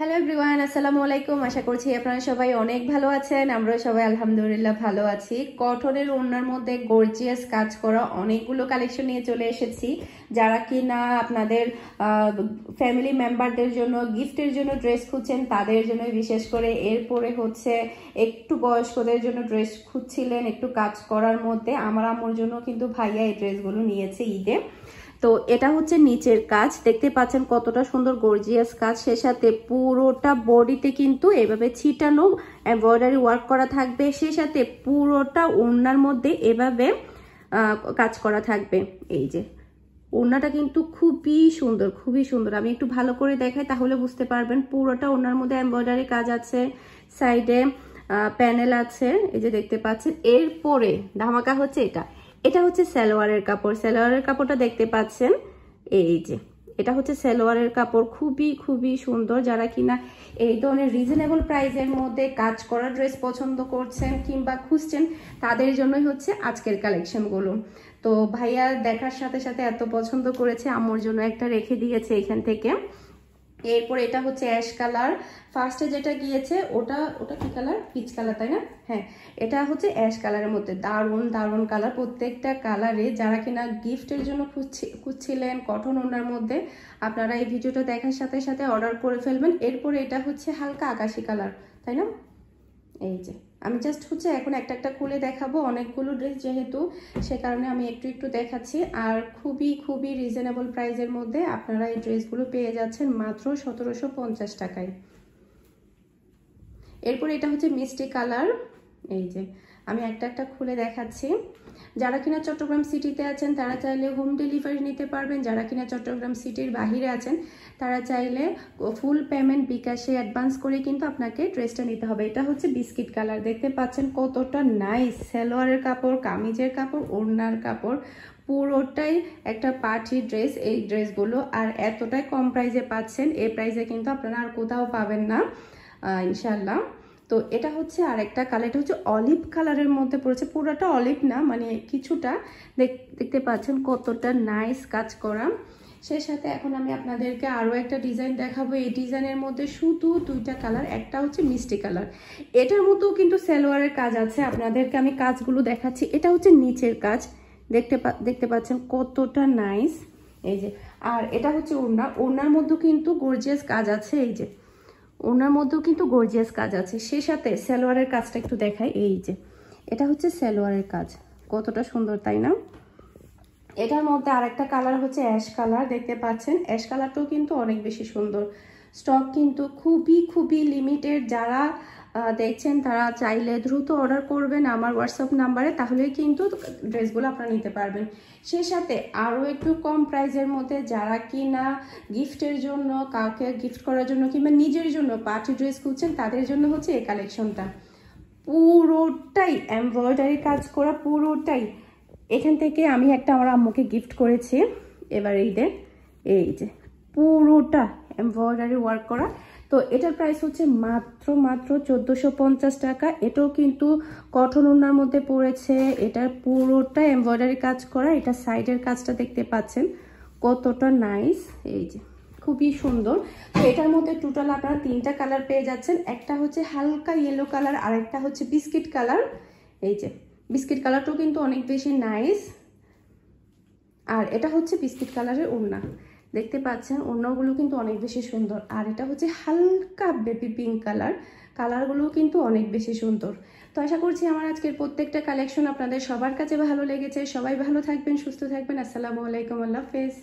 Hello everyone, আসসালামু আলাইকুম। আশা করছি আপনারা সবাই অনেক ভালো আছেন। আমরা সবাই আলহামদুলিল্লাহ ভালো আছি। কটনের ওড়নার মধ্যে গর্জিয়াস কাজ করা অনেকগুলো কালেকশন নিয়ে চলে এসেছি। যারা কি না আপনাদের ফ্যামিলি মেম্বারদের জন্য গিফটের জন্য ড্রেস খুঁজছেন তাদের জন্য, বিশেষ করে এরপরে হচ্ছে একটু বয়স্কদের জন্য ড্রেস খুঁজছিলেন একটু কাজ করার মধ্যে, আমার আম্মুর জন্য কিন্তু ভাইয়া এই ড্রেসগুলো নিয়েছে ঈদে। তো এটা হচ্ছে নিচের কাজ, দেখতে পাচ্ছেন কতটা সুন্দর গর্জিয়াস কাজ। সে সাথে পুরোটা বডিতে কিন্তু এভাবে ছিটানো এমব্রয়ডারি ওয়ার্ক করা থাকবে। সে সাথে পুরোটা ওড়নার মধ্যে এভাবে কাজ করা থাকবে। এই যে ওড়নাটা কিন্তু খুবই সুন্দর, খুবই সুন্দর। আমি একটু ভালো করে দেখাই তাহলে বুঝতে পারবেন। পুরোটা ওড়নার মধ্যে এমব্রয়ডারি কাজ আছে, সাইডে প্যানেল আছে, এই যে দেখতে পাচ্ছেন। এরপরে ধামাকা হচ্ছে এটা, এটা হচ্ছে সালোয়ারের কাপড়। সালোয়ারের কাপড়টা দেখতে পাচ্ছেন, এই যে এটা হচ্ছে সালোয়ারের কাপড়। খুবই খুবই সুন্দর। যারা কিনা এই ধরনের রিজনেবল প্রাইসের মধ্যে কাজ করা ড্রেস পছন্দ করছেন কিংবা খুঁজছেন তাদের জন্যই হচ্ছে আজকের কালেকশনগুলো। তো ভাইয়া দেখার সাথে সাথে এত পছন্দ করেছে, আম্মুর জন্য একটা রেখে দিয়েছে এখান থেকে। এরপর এটা হচ্ছে অ্যাশ কালার। ফার্স্টে যেটা গিয়েছে ওটা ওটা কি কালার? পিচ কালার, তাই না? হ্যাঁ, এটা হচ্ছে অ্যাশ কালারের মধ্যে। দারুণ দারুণ কালার, প্রত্যেকটা কালারে। যারা কিনা গিফটের জন্য খুঁজছিলেন কটন ওড়নার মধ্যে, আপনারা এই ভিডিওটা দেখার সাথে সাথে অর্ডার করে ফেলবেন। এরপরে এটা হচ্ছে হালকা আকাশি কালার, তাই না? এই যে আমি জাস্ট হচ্ছে এখন একটা একটা খুলে দেখাবো, অনেকগুলো ড্রেস যেহেতু, সে কারণে আমি একটু একটু দেখাচ্ছি। আর খুবই খুবই রিজনেবল প্রাইসের মধ্যে আপনারা এই ড্রেসগুলো পেয়ে যাচ্ছেন মাত্র 1750 টাকায়। এরপর এটা হচ্ছে মিষ্টি কালার। এই যে আমি একটা একটা খুলে দেখাচ্ছি। যারা কিনা চট্টগ্রাম সিটিতে আছেন তারা চাইলে হোম ডেলিভারি নিতে পারবেন। যারা কিনা চট্টগ্রাম সিটির বাহিরে আছেন তারা চাইলে ফুল পেমেন্ট বিকাশে অ্যাডভান্স করে কিন্তু আপনাকে ড্রেসটা নিতে হবে। এটা হচ্ছে বিস্কিট কালার, দেখতে পাচ্ছেন কতটা নাইস। সালোয়ারের কাপড়, কামিজের কাপড়, ওড়নার কাপড়, পুরোটাই একটা পার্টি ড্রেস এই ড্রেসগুলো। আর এতটাই কম প্রাইসে পাচ্ছেন, এই প্রাইসে কিন্তু আপনারা আর কোথাও পাবেন না ইনশাল্লাহ। তো এটা হচ্ছে আরেকটা কালার, এটা হচ্ছে অলিভ কালারের মধ্যে পড়েছে। পুরোটা অলিভ না, মানে কিছুটা দেখতে পাচ্ছেন কতটা নাইস কাজ করা। সেই সাথে এখন আমি আপনাদেরকে আরও একটা ডিজাইন দেখাবো। এই ডিজাইনের মধ্যে শুধু দুইটা কালার, একটা হচ্ছে মিষ্টি কালার। এটার মধ্যেও কিন্তু সালোয়ারের কাজ আছে, আপনাদেরকে আমি কাজগুলো দেখাচ্ছি। এটা হচ্ছে নিচের কাজ, দেখতে পাচ্ছেন কতটা নাইস। এই যে, আর এটা হচ্ছে ওড়না। ওড়নার মধ্যেও কিন্তু গর্জিয়াস কাজ আছে। এই যে ওনার মধ্যেও কিন্তু গর্জিয়াস কাজ আছে। সে সাথে সালোয়ারের কাজটা একটু দেখাই। এই যে এটা হচ্ছে সালোয়ারের কাজ, কতটা সুন্দর, তাই না? এটার মধ্যে আরেকটা কালার হচ্ছে অ্যাশ কালার, দেখতে পাচ্ছেন। অ্যাশ কালারটাও কিন্তু অনেক বেশি সুন্দর। স্টক কিন্তু খুবই খুবই লিমিটেড। যারা দেখছেন তারা চাইলে দ্রুত অর্ডার করবেন আমার হোয়াটসঅ্যাপ নাম্বারে, তাহলেই কিন্তু ড্রেসগুলো আপনারা নিতে পারবেন। সেই সাথে আরও একটু কম প্রাইসের মধ্যে যারা কিনা গিফটের জন্য, কাউকে গিফট করার জন্য কিংবা নিজের জন্য পার্টি ড্রেস খুঁজছেন তাদের জন্য হচ্ছে এই কালেকশনটা। পুরোটাই এমব্রয়ডারি কাজ করা, পুরোটাই। এখান থেকে আমি একটা আমার আম্মুকে গিফট করেছি এবার ঈদে। এই যে পুরোটা এমব্রয়ডারি ওয়ার্ক করা। তো এটার প্রাইস হচ্ছে মাত্র 1450 টাকা। এটাও কিন্তু কটন ওড়নার মধ্যে পড়েছে। এটার পুরোটা এমব্রয়ডারি কাজ করা। এটা সাইডের কাজটা দেখতে পাচ্ছেন কতটা নাইস। এই যে খুবই সুন্দর। তো এটার মধ্যে টোটাল আপনারা তিনটা কালার পেয়ে যাচ্ছেন। একটা হচ্ছে হালকা ইয়েলো কালার, আর একটা হচ্ছে বিস্কিট কালার। এই যে বিস্কিট কালারটাও কিন্তু অনেক বেশি নাইস। আর এটা হচ্ছে বিস্কিট কালারের ওড়না, দেখতে পাচ্ছেন ওড়নাগুলো কিন্তু অনেক বেশি সুন্দর। আর এটা হচ্ছে হালকা বেবি পিঙ্ক কালার, কালারগুলো কিন্তু অনেক বেশি সুন্দর। তো আশা করছি আমার আজকের প্রত্যেকটা কালেকশন আপনাদের সবার কাছে ভালো লেগেছে। সবাই ভালো থাকবেন, সুস্থ থাকবেন। আসসালামু আলাইকুম, আল্লাহ হাফেজ।